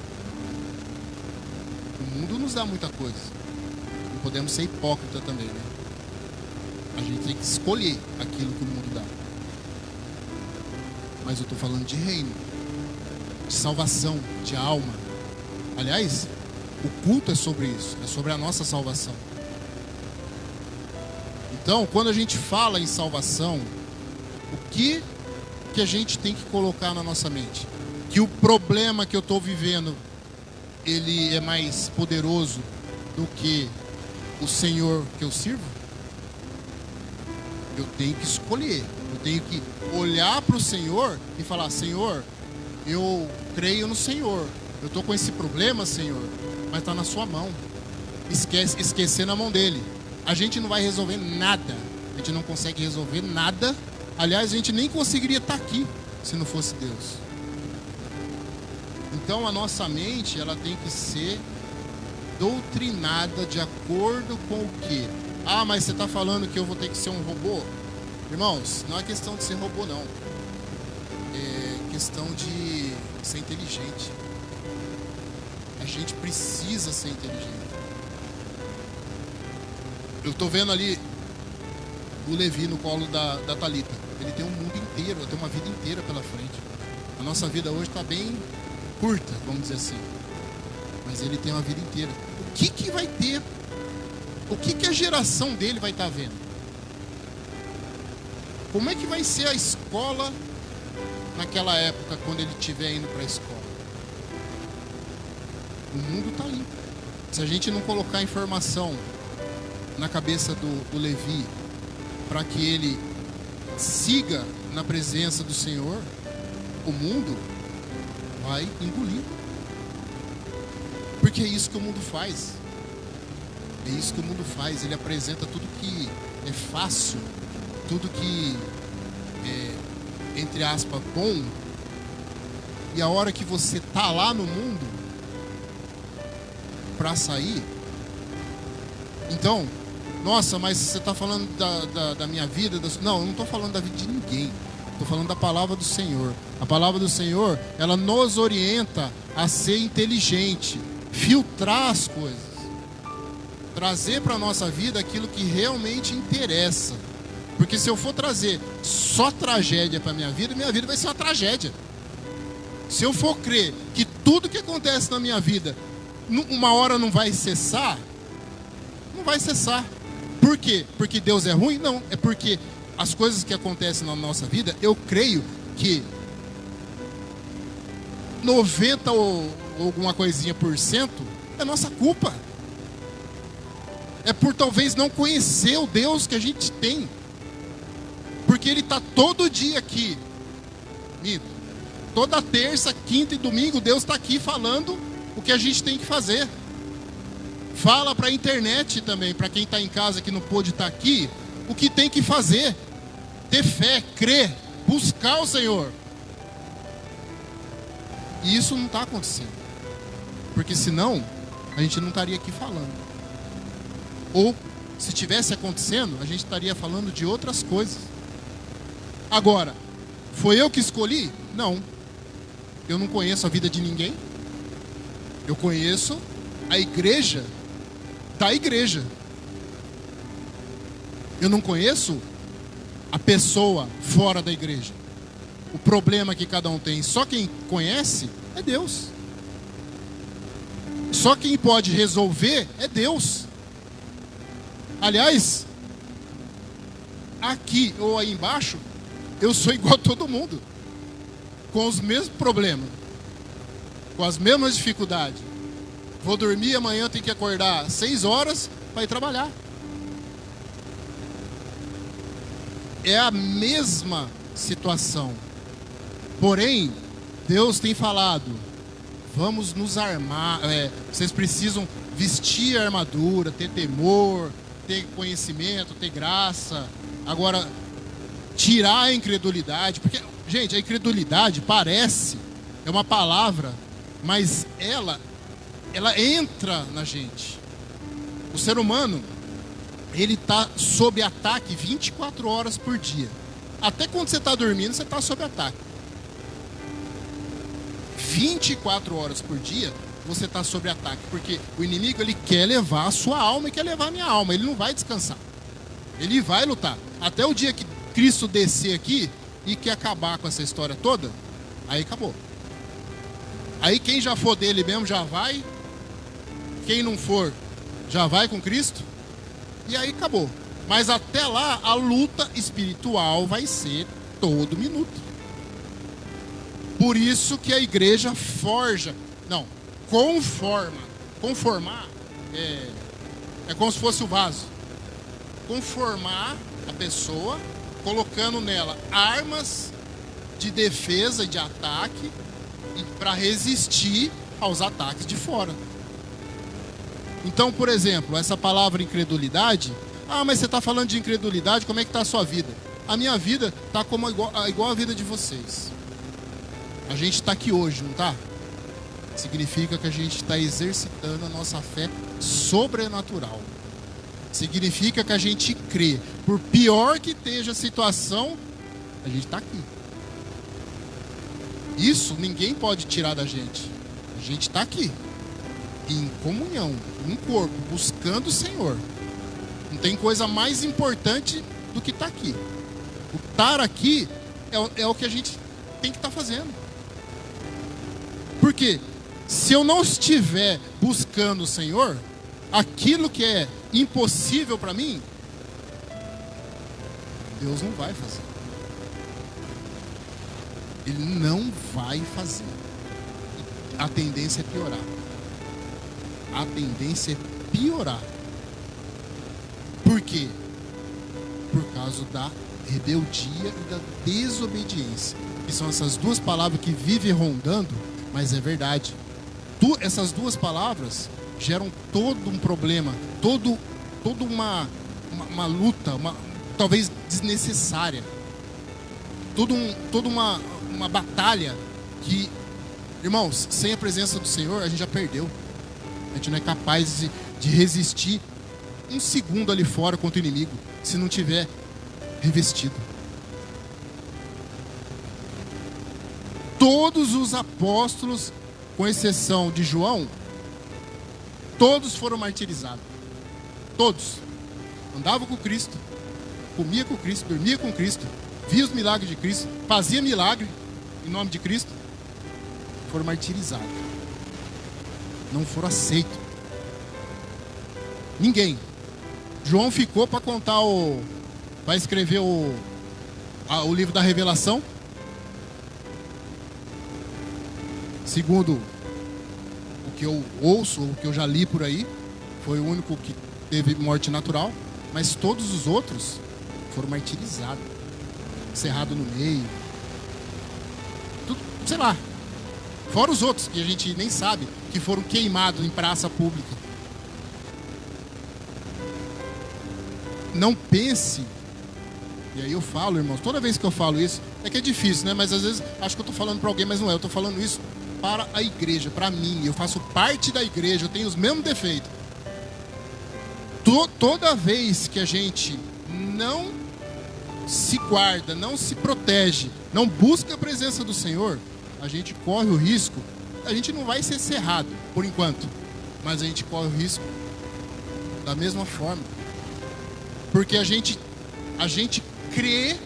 O mundo nos dá muita coisa. Não podemos ser hipócrita também, né? A gente tem que escolher aquilo que o mundo dá. Mas eu estou falando de reino, de salvação, de alma. Aliás, o culto é sobre isso, é sobre a nossa salvação. Então, quando a gente fala em salvação, o que a gente tem que colocar na nossa mente? Que o problema que eu estou vivendo, ele é mais poderoso do que o Senhor que eu sirvo? Eu tenho que escolher, eu tenho que olhar para o Senhor e falar: Senhor, eu creio no Senhor, eu estou com esse problema, Senhor, mas está na sua mão. Esquecer na mão dele. A gente não vai resolver nada, a gente não consegue resolver nada. Aliás, a gente nem conseguiria estar aqui se não fosse Deus. Então a nossa mente ela tem que ser doutrinada de acordo com o quê? Ah, mas você está falando que eu vou ter que ser um robô? Irmãos, não é questão de ser robô, não. É questão de ser inteligente. A gente precisa ser inteligente. Eu estou vendo ali o Levi no colo da Thalita. Ele tem um mundo inteiro, tem uma vida inteira pela frente. A nossa vida hoje está bem curta, vamos dizer assim. Mas ele tem uma vida inteira. O que vai ter? O que a geração dele vai estar vendo? Como é que vai ser a escola naquela época, quando ele estiver indo para a escola? O mundo está aí. Se a gente não colocar informação na cabeça do Levi, para que ele siga na presença do Senhor, o mundo vai engolir. Porque é isso que o mundo faz. É isso que o mundo faz. Ele apresenta tudo que é fácil, tudo que é, entre aspas, bom. E a hora que você tá lá no mundo, para sair, então, nossa, mas você está falando da minha vida? Não, eu não estou falando da vida de ninguém. Estou falando da palavra do Senhor. A palavra do Senhor, ela nos orienta a ser inteligente, filtrar as coisas, trazer para a nossa vida aquilo que realmente interessa. Porque se eu for trazer só tragédia para a minha vida vai ser uma tragédia. Se eu for crer que tudo que acontece na minha vida, uma hora não vai cessar, não vai cessar. Por quê? Porque Deus é ruim? Não, é porque as coisas que acontecem na nossa vida, eu creio que 90 ou alguma coisinha por cento é nossa culpa. É por talvez não conhecer o Deus que a gente tem. Porque porque ele está todo dia aqui. Minto. Toda terça, quinta e domingo, Deus está aqui falando o que a gente tem que fazer. Fala para a internet também, para quem está em casa que não pôde estar aqui, o que tem que fazer. Ter fé, crer, buscar o Senhor. E isso não está acontecendo. Porque senão, a gente não estaria aqui falando. Ou, se tivesse acontecendo, a gente estaria falando de outras coisas. Agora, foi eu que escolhi? Não. Eu não conheço a vida de ninguém. Eu conheço a igreja da igreja. Eu não conheço a pessoa fora da igreja. O problema que cada um tem. Só quem conhece é Deus. Só quem pode resolver é Deus. Aliás, aqui ou aí embaixo, eu sou igual a todo mundo. Com os mesmos problemas. Com as mesmas dificuldades. Vou dormir, amanhã tenho que acordar 6 horas para ir trabalhar. É a mesma situação. Porém, Deus tem falado, vamos nos armar, vocês precisam vestir a armadura, ter temor, ter conhecimento, ter graça. Agora, tirar a incredulidade, porque, gente, a incredulidade parece, é uma palavra, mas ela entra na gente. O ser humano, ele está sob ataque 24 horas por dia. Até quando você está dormindo, você está sob ataque. 24 horas por dia, você está sob ataque. Porque o inimigo, ele quer levar a sua alma e quer levar a minha alma. Ele não vai descansar. Ele vai lutar. Até o dia que Cristo descer aqui e quer acabar com essa história toda, aí acabou. Aí quem já for dele mesmo já vai. Quem não for, já vai com Cristo. E aí acabou. Mas até lá, a luta espiritual vai ser todo minuto. Por isso que a igreja conformar é como se fosse o vaso. Conformar a pessoa, colocando nela armas de defesa e de ataque para resistir aos ataques de fora. Então, por exemplo, essa palavra incredulidade, mas você está falando de incredulidade, como é que está a sua vida? A minha vida está igual a vida de vocês. A gente está aqui hoje, não está? Significa que a gente está exercitando a nossa fé sobrenatural. Significa que a gente crê. Por pior que esteja a situação, a gente está aqui. Isso ninguém pode tirar da gente. A gente está aqui. Em comunhão, um corpo, buscando o Senhor. Não tem coisa mais importante do que estar aqui. O estar aqui é o que a gente tem que estar fazendo. Porque se eu não estiver buscando o Senhor, aquilo que é impossível para mim, Deus não vai fazer. Ele não vai fazer. A tendência é piorar. A tendência é piorar. Por quê? Por causa da rebeldia e da desobediência. Que são essas duas palavras que vivem rondando, mas é verdade. Essas duas palavras geram todo um problema, toda uma luta, talvez desnecessária. Toda uma batalha que, irmãos, sem a presença do Senhor, a gente já perdeu. A gente não é capaz de resistir um segundo ali fora contra o inimigo, se não tiver revestido. Todos os apóstolos, com exceção de João, todos foram martirizados. Todos. Andavam com Cristo, comia com Cristo, dormia com Cristo, via os milagres de Cristo, fazia milagre em nome de Cristo. Foram martirizados. Não foram aceitos. Ninguém. João ficou para contar vai escrever o livro da Revelação. Segundo o que eu ouço, o que eu já li por aí, foi o único que teve morte natural, mas todos os outros foram martirizados. cerrado no meio. Tudo, sei lá. Fora os outros que a gente nem sabe, que foram queimados em praça pública. Não pense, e aí eu falo, irmãos, toda vez que eu falo isso, é que é difícil, né? Mas às vezes acho que eu estou falando para alguém, mas não é. Eu estou falando isso para a igreja, para mim. Eu faço parte da igreja, eu tenho os mesmos defeitos. Toda vez que a gente não se guarda, não se protege, não busca a presença do Senhor, a gente corre o risco. A gente não vai ser cerrado, por enquanto, mas a gente corre o risco da mesma forma. Porque a gente crê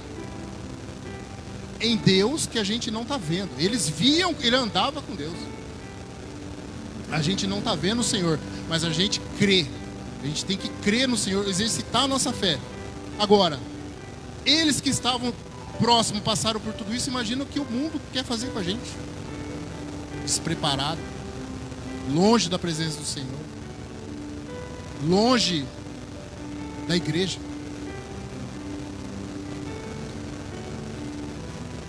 em Deus que a gente não está vendo. Eles viam, ele andava com Deus. A gente não está vendo o Senhor, mas a gente crê. A gente tem que crer no Senhor, exercitar a nossa fé. Agora, eles que estavam próximos, passaram por tudo isso, imaginam o que o mundo quer fazer com a gente. Despreparado, longe da presença do Senhor, longe da igreja.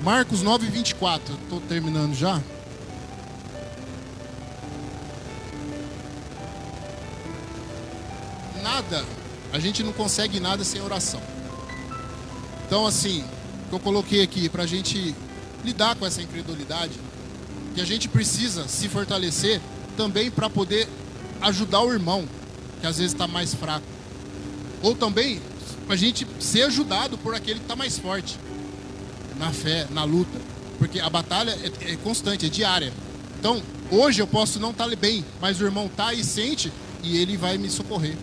Marcos 9:24, estou terminando já. Nada, a gente não consegue nada sem oração. Então, assim, que eu coloquei aqui para a gente lidar com essa incredulidade, que a gente precisa se fortalecer também para poder ajudar o irmão, que às vezes está mais fraco. Ou também a gente ser ajudado por aquele que está mais forte na fé, na luta. Porque a batalha é constante, é diária. Então, hoje eu posso não estar bem, mas o irmão está e sente, e ele vai me socorrer.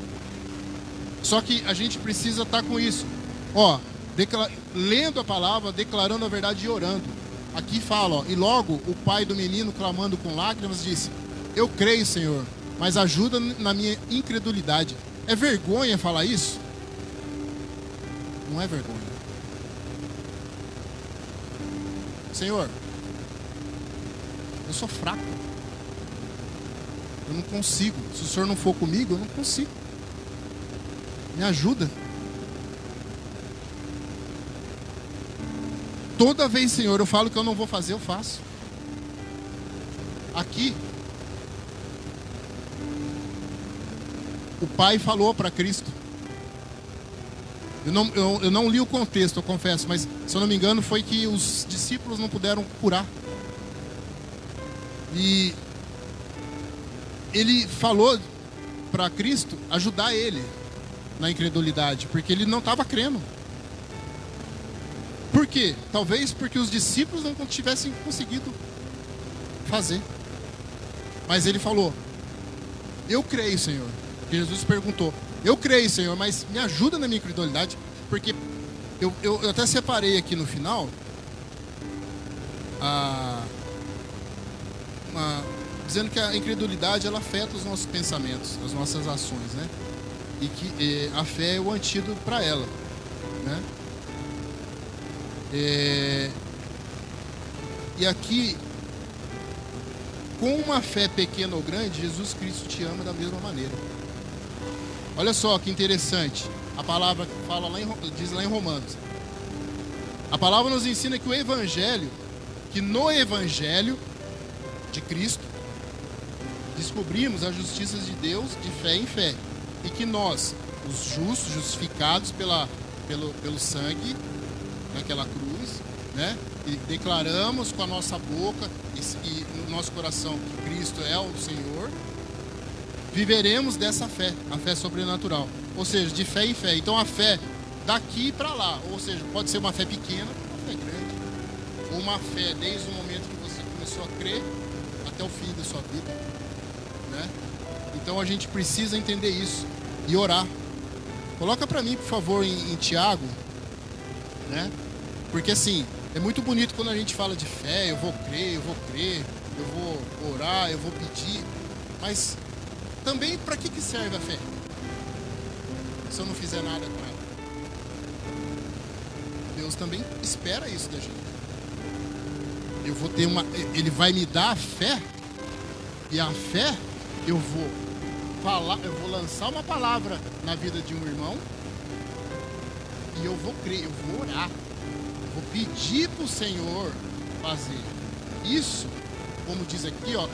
Só que a gente precisa estar com isso. Ó, lendo a palavra, declarando a verdade e orando. Aqui fala, ó, e logo o pai do menino, clamando com lágrimas, disse: eu creio, Senhor, mas ajuda na minha incredulidade. É vergonha falar isso? Não é vergonha. Senhor, eu sou fraco. Eu não consigo. Se o Senhor não for comigo, eu não consigo. Me ajuda. Toda vez, Senhor, eu falo que eu não vou fazer, eu faço. Aqui, o Pai falou para Cristo. Eu não li o contexto, eu confesso, mas se eu não me engano foi que os discípulos não puderam curar. E ele falou para Cristo ajudar ele na incredulidade, porque ele não estava crendo. Por quê? Talvez porque os discípulos não tivessem conseguido fazer. Mas ele falou: eu creio, Senhor. Porque Jesus perguntou: eu creio, Senhor, mas me ajuda na minha incredulidade. Porque eu até separei aqui no final dizendo que a incredulidade ela afeta os nossos pensamentos, as nossas ações, né? E que a fé é o antídoto para ela, né? E aqui, com uma fé pequena ou grande, Jesus Cristo te ama da mesma maneira. Olha só que interessante. A palavra fala diz lá em Romanos. A palavra nos ensina que no Evangelho de Cristo, descobrimos a justiça de Deus de fé em fé. E que nós, os justos, justificados pelo sangue naquela cruz, né? E declaramos com a nossa boca e no nosso coração que Cristo é o Senhor, viveremos dessa fé, a fé sobrenatural. Ou seja, de fé em fé. Então a fé daqui para lá. Ou seja, pode ser uma fé pequena, uma fé grande. Ou uma fé desde o momento que você começou a crer até o fim da sua vida, né? Então a gente precisa entender isso e orar. Coloca para mim, por favor, em Tiago, né? Porque assim, é muito bonito quando a gente fala de fé, eu vou crer, eu vou orar, eu vou pedir. Mas também para que serve a fé? Se eu não fizer nada com ela. Deus também espera isso da gente. Ele vai me dar a fé, e a fé eu vou lançar uma palavra na vida de um irmão, e eu vou crer, eu vou orar, eu vou pedir para o Senhor fazer. Isso, como diz aqui, ó,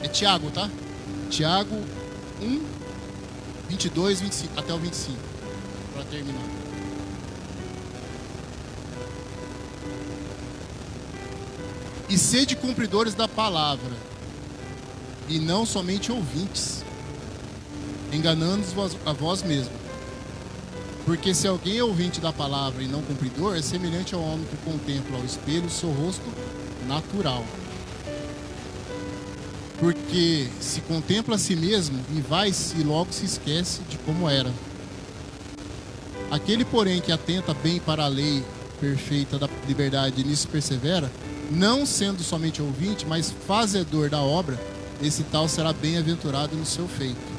é Tiago, tá? Tiago 1, 22, 25, até o 25, para terminar. E sede cumpridores da palavra, e não somente ouvintes, enganando-vos a vós mesmos. Porque se alguém é ouvinte da palavra e não cumpridor, é semelhante ao homem que contempla ao espelho o seu rosto natural. Porque se contempla a si mesmo e vai-se e logo se esquece de como era. Aquele, porém, que atenta bem para a lei perfeita da liberdade e nisso persevera, não sendo somente ouvinte, mas fazedor da obra, esse tal será bem-aventurado no seu feito.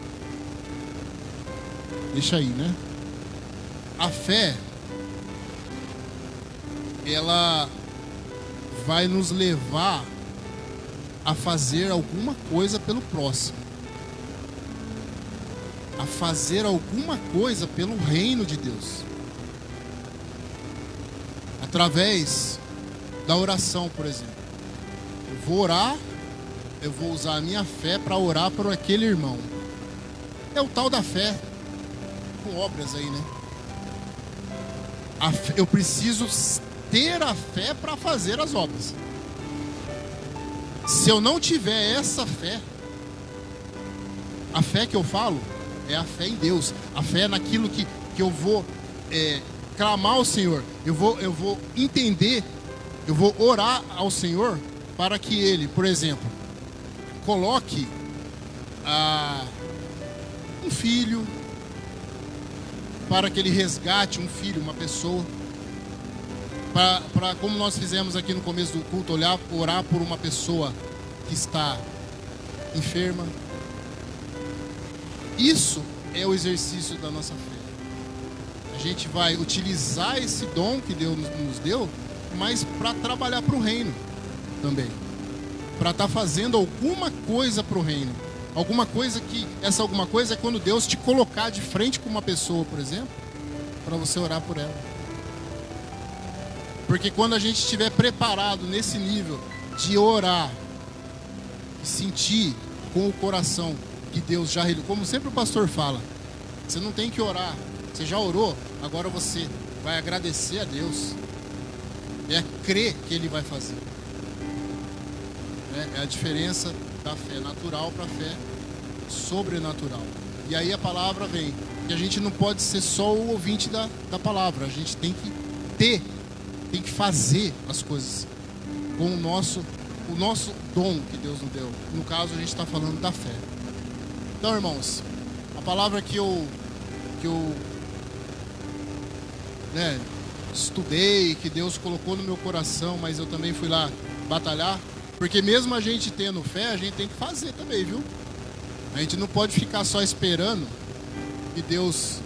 Deixa aí, né? A fé, ela vai nos levar a fazer alguma coisa pelo próximo, a fazer alguma coisa pelo reino de Deus, através da oração, por exemplo. Eu vou orar, eu vou usar a minha fé para orar por aquele irmão. É o tal da fé com obras aí, né? Eu preciso ter a fé para fazer as obras. Se eu não tiver essa fé, a fé que eu falo é a fé em Deus, a fé naquilo que eu vou clamar ao Senhor, eu vou entender, eu vou orar ao Senhor para que Ele, por exemplo, coloque um filho, para que Ele resgate um filho, uma pessoa, para como nós fizemos aqui no começo do culto, orar por uma pessoa que está enferma. Isso é o exercício da nossa fé. A gente vai utilizar esse dom que Deus nos deu, mas para trabalhar para o reino também, para estar fazendo alguma coisa para o reino. Alguma coisa que, essa alguma coisa é quando Deus te colocar de frente com uma pessoa, por exemplo, para você orar por ela. Porque quando a gente estiver preparado nesse nível de orar e sentir com o coração que Deus já, como sempre o pastor fala, você não tem que orar, você já orou, agora você vai agradecer a Deus, é crer que Ele vai fazer. É a diferença da fé natural para a fé sobrenatural. E aí a palavra vem, que a gente não pode ser só o ouvinte da palavra, a gente tem que tem que fazer as coisas com o nosso dom que Deus nos deu. No caso, a gente está falando da fé. Então, irmãos, a palavra que eu estudei, que Deus colocou no meu coração, mas eu também fui lá batalhar, porque mesmo a gente tendo fé, a gente tem que fazer também, viu? A gente não pode ficar só esperando que Deus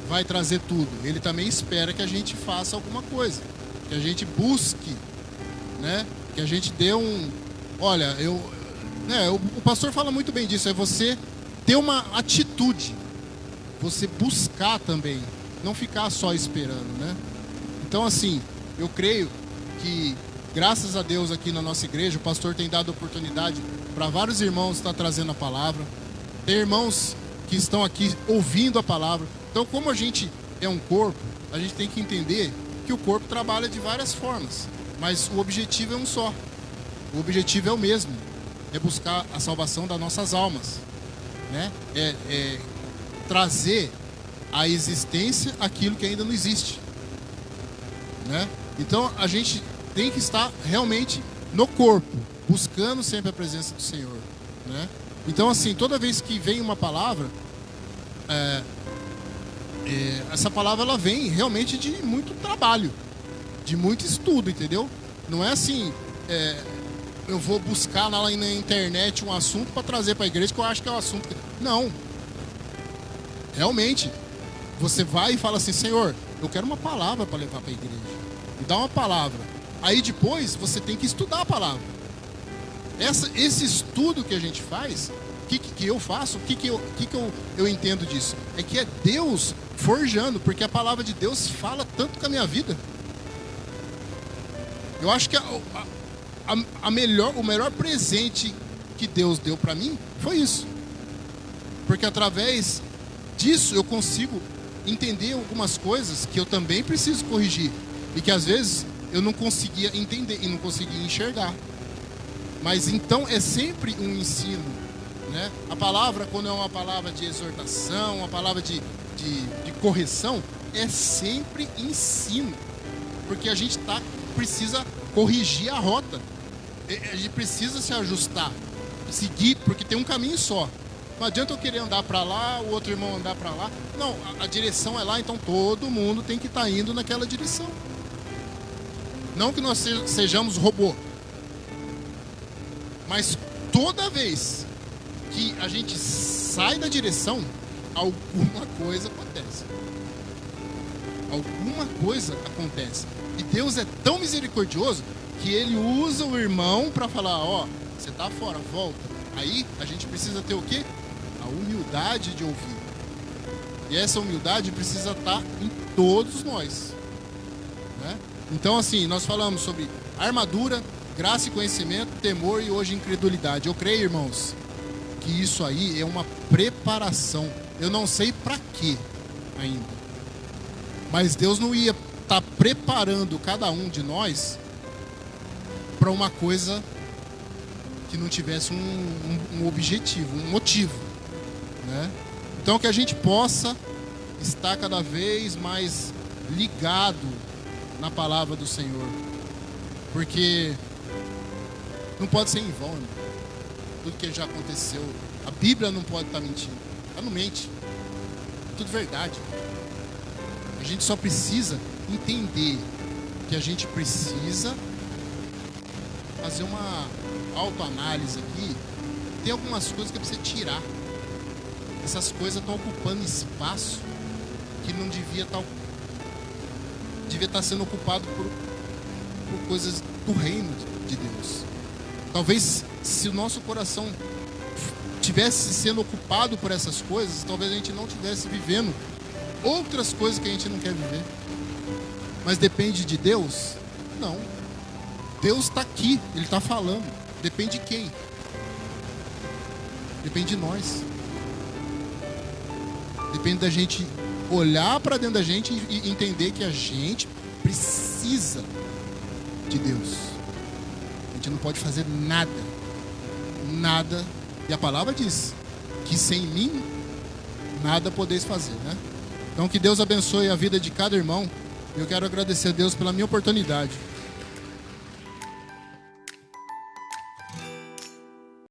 vai trazer tudo. Ele também espera que a gente faça alguma coisa, que a gente busque, né? Que a gente dê olha, o pastor fala muito bem disso, é você ter uma atitude, você buscar também, não ficar só esperando, né? Então, assim, eu creio que, graças a Deus, aqui na nossa igreja, o pastor tem dado oportunidade para vários irmãos estar trazendo a palavra. Tem irmãos que estão aqui ouvindo a palavra. Então, como a gente é um corpo, a gente tem que entender que o corpo trabalha de várias formas, mas o objetivo é um só. O objetivo é o mesmo, é buscar a salvação das nossas almas, né? É trazer à existência aquilo que ainda não existe, né? Então a gente tem que estar realmente no corpo, buscando sempre a presença do Senhor, né? Então, assim, toda vez que vem uma palavra, essa palavra ela vem realmente de muito trabalho, de muito estudo, entendeu? Não é assim, eu vou buscar lá na internet um assunto para trazer para a igreja que eu acho que é o assunto. Não. Realmente, você vai e fala assim: Senhor, eu quero uma palavra para levar para a igreja. Me dá uma palavra. Aí depois você tem que estudar a palavra. Esse estudo que a gente faz, o que eu faço, o que eu entendo disso? É que é Deus forjando, porque a palavra de Deus fala tanto com a minha vida. Eu acho que o melhor presente que Deus deu para mim foi isso. Porque através disso eu consigo entender algumas coisas que eu também preciso corrigir. E que às vezes eu não conseguia entender e não conseguia enxergar. Mas então é sempre um ensino, né? A palavra, quando é uma palavra de exortação, uma palavra de correção, é sempre ensino. Porque a gente precisa corrigir a rota. A gente precisa se ajustar, seguir, porque tem um caminho só. Não adianta eu querer andar para lá, o outro irmão andar para lá. Não, a direção é lá, então todo mundo tem que estar indo naquela direção. Não que nós sejamos robô. Mas toda vez que a gente sai da direção, alguma coisa acontece. Alguma coisa acontece. E Deus é tão misericordioso que Ele usa o irmão para falar, ó, você tá fora, volta. Aí a gente precisa ter o quê? A humildade de ouvir. E essa humildade precisa estar em todos nós, né? Então assim, nós falamos sobre armadura, graça e conhecimento, temor e hoje incredulidade. Eu creio, irmãos, que isso aí é uma preparação. Eu não sei para quê ainda. Mas Deus não ia estar preparando cada um de nós para uma coisa que não tivesse um objetivo, um motivo, né? Então que a gente possa estar cada vez mais ligado na palavra do Senhor. Porque não pode ser em vão, né? Tudo que já aconteceu. A Bíblia não pode estar mentindo. Ela não mente. É tudo verdade. A gente só precisa entender que a gente precisa fazer uma autoanálise aqui. Tem algumas coisas que precisa tirar. Essas coisas estão ocupando espaço que não devia estar sendo ocupado por coisas do reino de Deus. Talvez se o nosso coração tivesse sendo ocupado por essas coisas, talvez a gente não estivesse vivendo outras coisas que a gente não quer viver. Mas depende de Deus? Não. Deus está aqui, Ele está falando. Depende de quem? Depende de nós. Depende da gente olhar para dentro da gente e entender que a gente precisa de Deus. A gente não pode fazer nada. Nada. E a palavra diz que sem mim nada podeis fazer, né? Então que Deus abençoe a vida de cada irmão. Eu quero agradecer a Deus pela minha oportunidade.